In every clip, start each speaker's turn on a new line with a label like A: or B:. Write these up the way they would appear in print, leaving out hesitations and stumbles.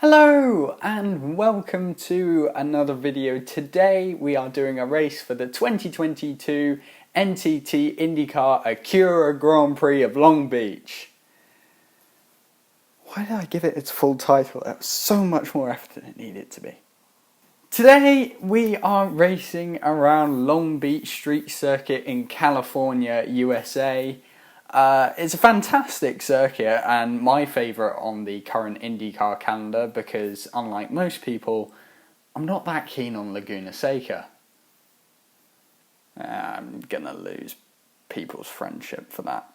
A: Hello and welcome to another video. Today we are doing a race for the 2022 NTT Indycar Acura Grand Prix of Long Beach. Why did I give it its full title? That was so much more effort than it needed to be. Today we are racing around Long Beach Street Circuit in California, USA. It's a fantastic circuit and my favourite on the current IndyCar calendar because, unlike most people, I'm not that keen on Laguna Seca. I'm gonna lose people's friendship for that.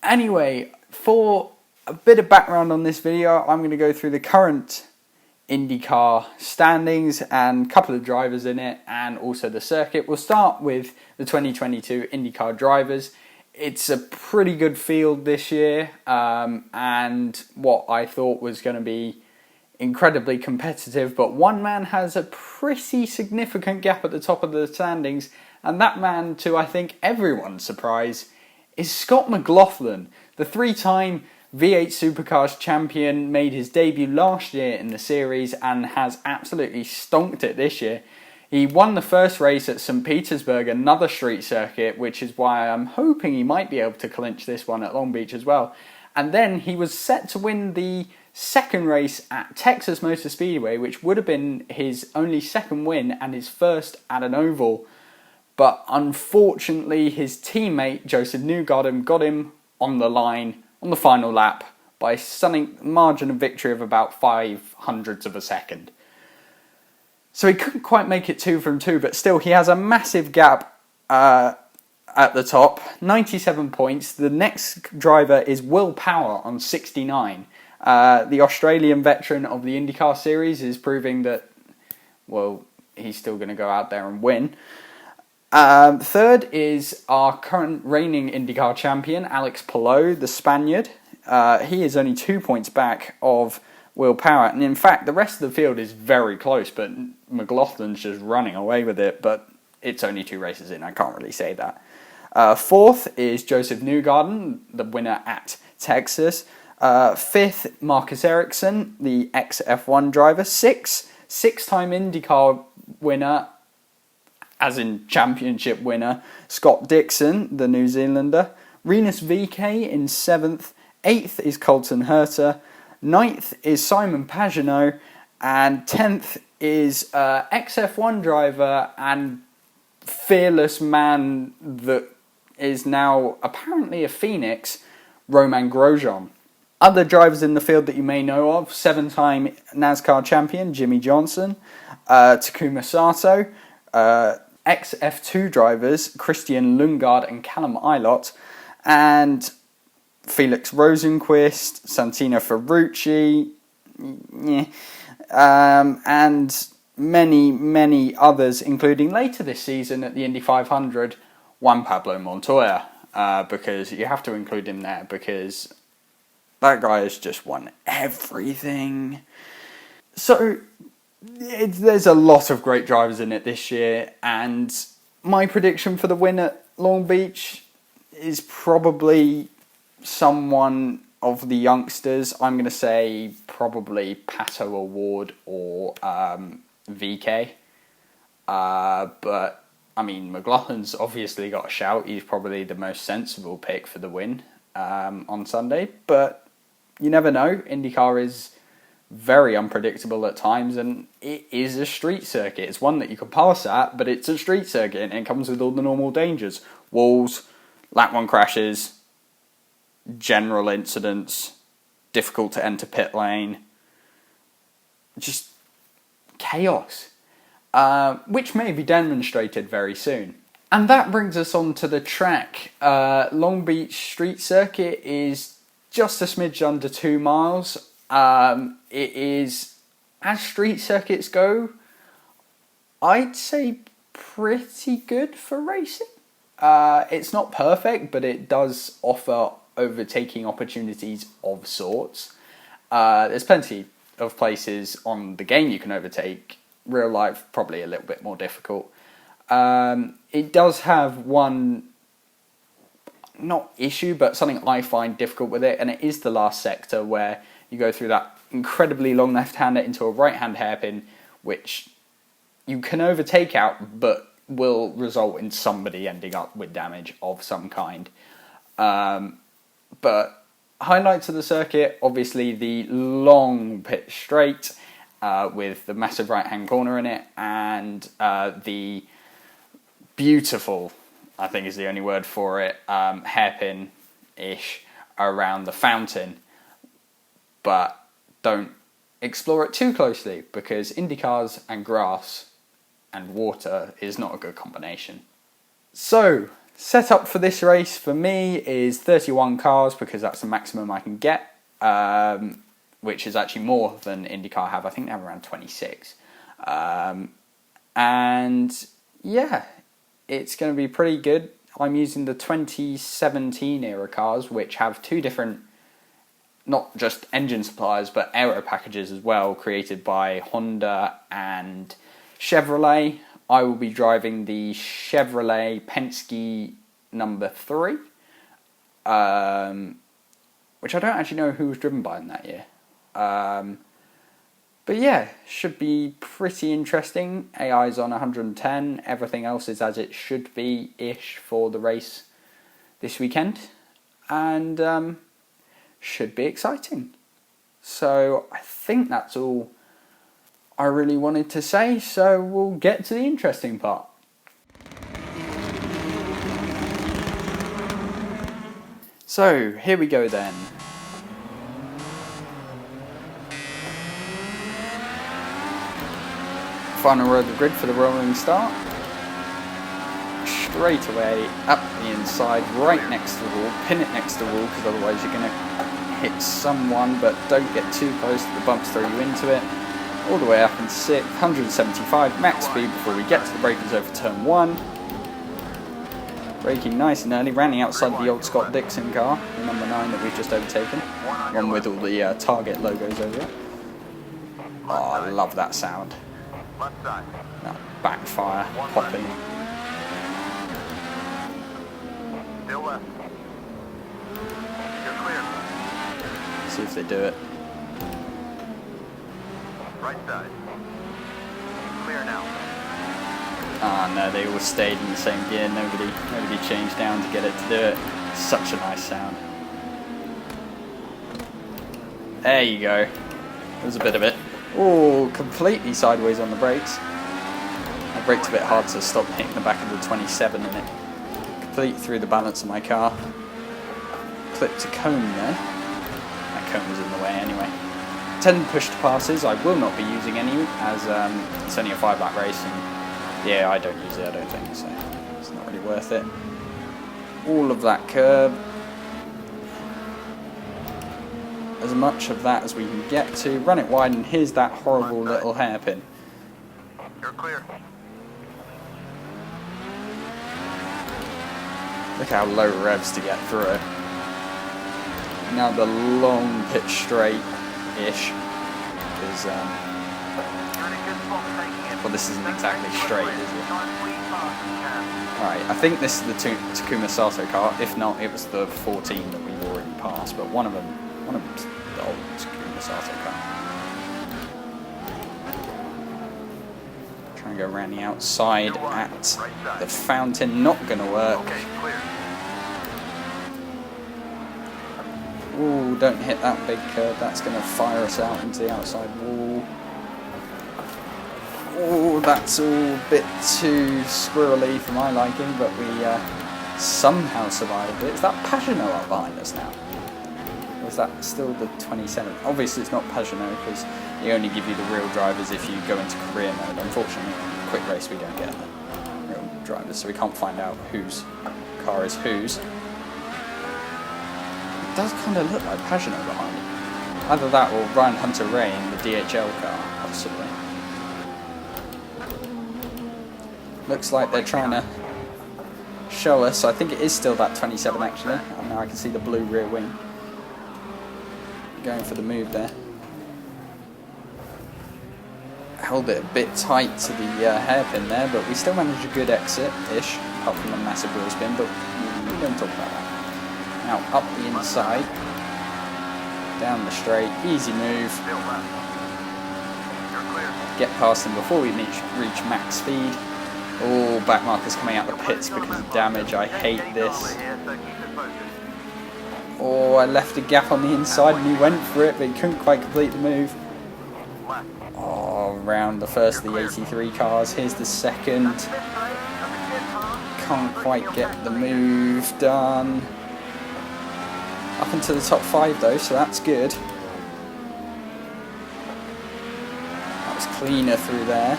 A: Anyway, for a bit of background on this video, I'm going to go through the current IndyCar standings and a couple of drivers in it and also the circuit. We'll start with the 2022 IndyCar drivers. It's a pretty good field this year, and what I thought was going to be incredibly competitive, but one man has a pretty significant gap at the top of the standings, and that man, to I think everyone's surprise, is Scott McLaughlin. The three-time V8 Supercars champion made his debut last year in the series and has absolutely stonked it this year. He won the first race at St. Petersburg, another street circuit, which is why I'm hoping he might be able to clinch this one at Long Beach as well. And then he was set to win the second race at Texas Motor Speedway, which would have been his only second win and his first at an oval. But unfortunately, his teammate, Joseph Newgarden, got him on the line on the final lap by a stunning margin of victory of about 0.05 of a second. So he couldn't quite make it 2 from 2, but still he has a massive gap at the top, 97 points. The next driver is Will Power on 69. The Australian veteran of the IndyCar series is proving that, well, he's still going to go out there and win. Third is our current reigning IndyCar champion, Alex Palou, the Spaniard. He is only 2 points back of Will Power, and in fact the rest of the field is very close, but McLaughlin's just running away with it, but it's only 2 races in, I can't really say that. Fourth is Joseph Newgarden, the winner at Texas. Fifth, Marcus Ericsson, the ex-F1 driver. Six-time IndyCar winner, as in championship winner, Scott Dixon, the New Zealander. Rinus VeeKay in 7th. 8th is Colton Herta. 9th is Simon Pagenaud, and 10th is ex-F1 driver and fearless man that is now apparently a Phoenix, Romain Grosjean. Other drivers in the field that you may know of: 7-time NASCAR champion Jimmy Johnson, Takuma Sato, ex-F2 drivers Christian Lundgaard and Callum Ilott, and Felix Rosenqvist, Santino Ferrucci, and many others, including later this season at the Indy 500, Juan Pablo Montoya, because you have to include him there because that guy has just won everything. So there's a lot of great drivers in it this year, and my prediction for the win at Long Beach is probably someone of the youngsters. I'm going to say probably Pato O'Ward or VeeKay. But, I mean, McLaughlin's obviously got a shout. He's probably the most sensible pick for the win on Sunday. But you never know. IndyCar is very unpredictable at times, and it is a street circuit. It's one that you can pass at, but it's a street circuit, and it comes with all the normal dangers. Walls, lap 1 crashes, general incidents, difficult to enter pit lane, just chaos, which may be demonstrated very soon. And that brings us on to the track. Long Beach Street Circuit is just a smidge under 2 miles. It is, as street circuits go, I'd say pretty good for racing. It's not perfect, but it does offer overtaking opportunities of sorts. There's plenty of places on the game you can overtake. Real life, probably a little bit more difficult. It does have one, not issue, but something I find difficult with it, and it is the last sector where you go through that incredibly long left-hander into a right-hand hairpin, which you can overtake out, but will result in somebody ending up with damage of some kind. But highlights of the circuit, obviously the long pitch straight with the massive right-hand corner in it, and the beautiful, I think is the only word for it, hairpin-ish around the fountain. But don't explore it too closely, because IndyCars and grass and water is not a good combination. So, setup for this race for me is 31 cars, because that's the maximum I can get, which is actually more than IndyCar have. I think they have around 26. And yeah, it's going to be pretty good. I'm using the 2017 era cars, which have two different, not just engine suppliers, but aero packages as well, created by Honda and Chevrolet. I will be driving the Chevrolet Penske number 3, which I don't actually know who was driven by in that year. But yeah, should be pretty interesting. AI's on 110, everything else is as it should be-ish for the race this weekend. And should be exciting. So I think that's all I really wanted to say, so we'll get to the interesting part. So here we go then. Final row of the grid for the rolling start. Straight away up the inside, right next to the wall, pin it next to the wall, because otherwise you're going to hit someone, but don't get too close to the bumps, throw you into it. All the way up in 6th, 175 max speed before we get to the breakers over turn 1. Braking nice and early, rounding outside the old Scott Dixon car, the number 9 that we've just overtaken. One with all the Target logos over it. Oh, I love that sound. That backfire popping.
B: Still left. You're clear.
A: See if they do it.
B: Right side. Clear now.
A: Ah, no, they all stayed in the same gear. Nobody changed down to get it to do it. Such a nice sound. There you go. There's a bit of it. Oh, completely sideways on the brakes. I braked a bit hard to stop hitting the back of the 27 and it completely threw the balance of my car. Clipped a cone there. That cone was in the way anyway. 10 push to passes, I will not be using any, as it's only a 5-lap race, and yeah, I don't use it, I don't think, so it's not really worth it. All of that curb, as much of that as we can get to, run it wide, and here's that horrible little hairpin.
B: You're clear.
A: Look how low revs to get through it. Now the long pitch straight-ish is, well, this isn't exactly straight, is it? Right, I think this is the Takuma Sato car. If not, it was the 14 that we've already passed, but one of them's the old Takuma Sato car. Trying to go around the outside at the fountain, not going to work. Ooh, don't hit that big curve, that's going to fire us out into the outside wall. Oh, that's all a bit too squirrely for my liking, but we somehow survived it. Is that Pagano up behind us now? Or is that still the 27? Obviously it's not Pagano, because they only give you the real drivers if you go into career mode. Unfortunately, in a quick race we don't get the real drivers, so we can't find out whose car is whose. It does kind of look like Pagano behind it. Either that or Ryan Hunter-Reay in the DHL car, possibly. Looks like they're trying to show us. I think it is still that 27 actually. And now I can see the blue rear wing. Going for the move there. Held it a bit tight to the hairpin there, but we still managed a good exit-ish, apart from a massive wheel spin, but we don't talk about that. Now up the inside. down the straight, easy move.
B: Still left. You're clear.
A: Get past him before we reach max speed. Oh, back markers coming out the pits because of damage. I hate this.
B: Here, so keep it focused.
A: Oh, I left a gap on the inside and he went for it, but he couldn't quite complete the move.
B: Left.
A: Oh, round the first of the 83 cars. Here's the second. Can't quite get the move done. Up into the top 5 though, so that's good. That was cleaner through there.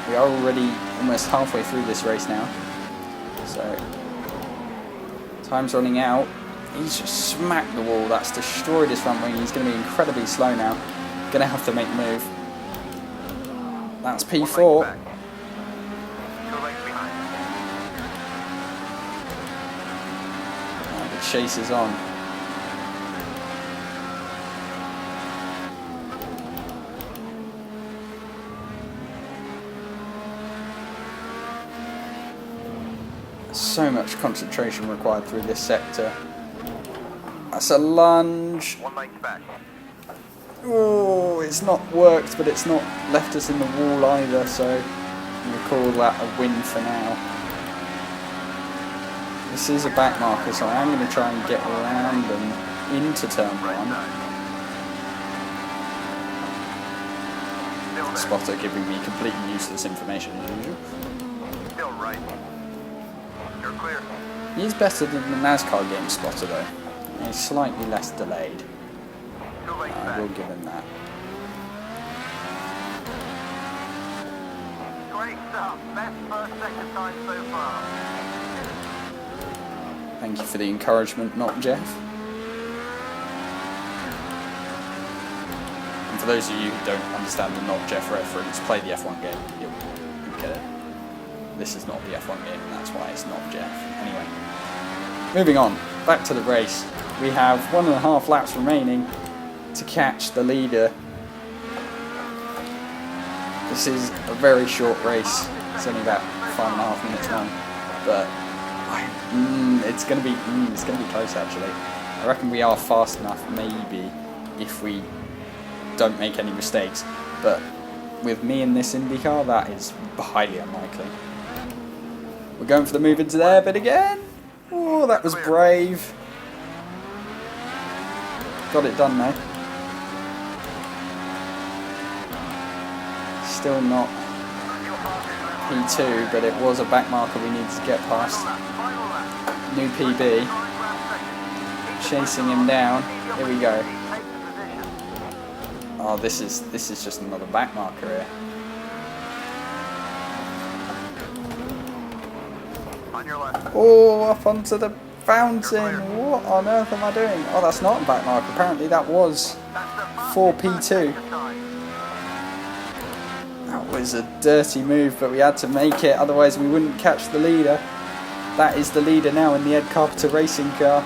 A: We are already almost halfway through this race now. So, time's running out. He's just smacked the wall. That's destroyed his front wing. He's going to be incredibly slow now. Going to have to make the move. That's P4. The chase is on. So much concentration required through this sector. That's a lunge.
B: 1 length back.
A: Oh, it's not worked, but it's not left us in the wall either, so we'll call that a win for now. This is a back marker, so I am going to try and get around and into turn 1. Spotter giving me completely useless information as usual.
B: Still right. You're clear.
A: He's better than the NASCAR game spotter though. He's slightly less delayed.
B: 2 lengths
A: I
B: back.
A: will give him that.
B: Great stuff. Best first sector time so far.
A: Thank you for the encouragement, not Jeff. And for those of you who don't understand the not Jeff reference, play the F1 game. You'll get it. This is not the F1 game, and that's why it's not Jeff. Anyway, moving on. Back to the race. We have 1.5 laps remaining to catch the leader. This is a very short race. It's only about 5.5 minutes long, but it's going to be close actually. I reckon we are fast enough, maybe, if we don't make any mistakes. But with me in this IndyCar, that is highly unlikely. We're going for the move into there, but again, oh, that was brave. Got it done now. Still not P2, but it was a back marker we needed to get past. New PB. Chasing him down. Here we go. Oh, this is just another back marker here.
B: On your left.
A: Oh, up onto the fountain. What on earth am I doing? Oh, that's not a back marker. Apparently that was 4P2. That was a dirty move, but we had to make it, otherwise we wouldn't catch the leader. That is the leader now in the Ed Carpenter racing car.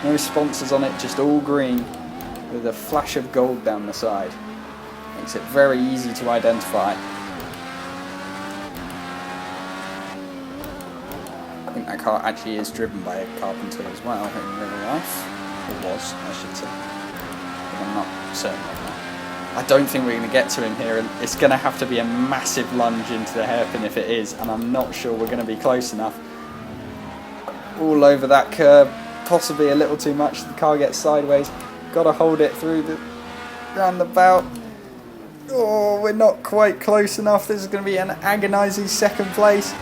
A: No sponsors on it, just all green with a flash of gold down the side. Makes it very easy to identify. I think that car actually is driven by a Carpenter as well in real life. Or was, I should say. But I'm not certain of that. I don't think we're going to get to him here, and it's going to have to be a massive lunge into the hairpin if it is, and I'm not sure we're going to be close enough. All over that curb, possibly a little too much, the car gets sideways. Got to hold it through the roundabout. Oh, we're not quite close enough. This is going to be an agonising second place.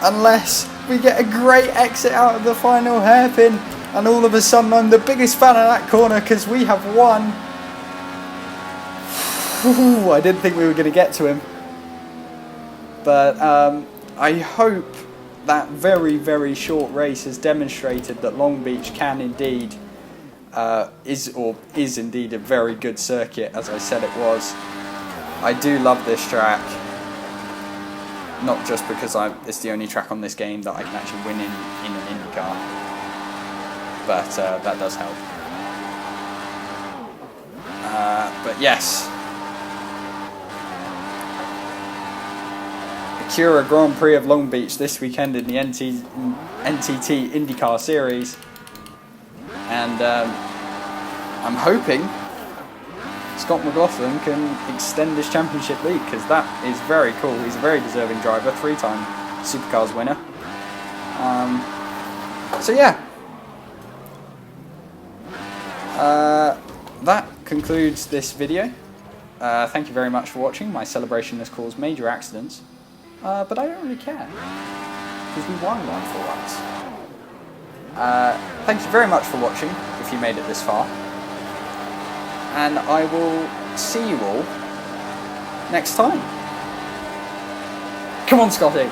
A: Unless we get a great exit out of the final hairpin, and all of a sudden I'm the biggest fan of that corner because we have won. Ooh, I didn't think we were going to get to him. But I hope that very, very short race has demonstrated that Long Beach can indeed, is indeed a very good circuit, as I said it was. I do love this track. Not just because it's the only track on this game that I can actually win in an IndyCar. But that does help. But yes. Acura Grand Prix of Long Beach this weekend in the NTT Indycar Series. and I'm hoping Scott McLaughlin can extend his championship lead, because that is very cool. He's a very deserving driver, 3-time Supercars winner. So yeah, that concludes this video. Thank you very much for watching. My celebration has caused major accidents, but I don't really care, because we won one for once. Thank you very much for watching, if you made it this far, and I will see you all next time. Come on, Scotty!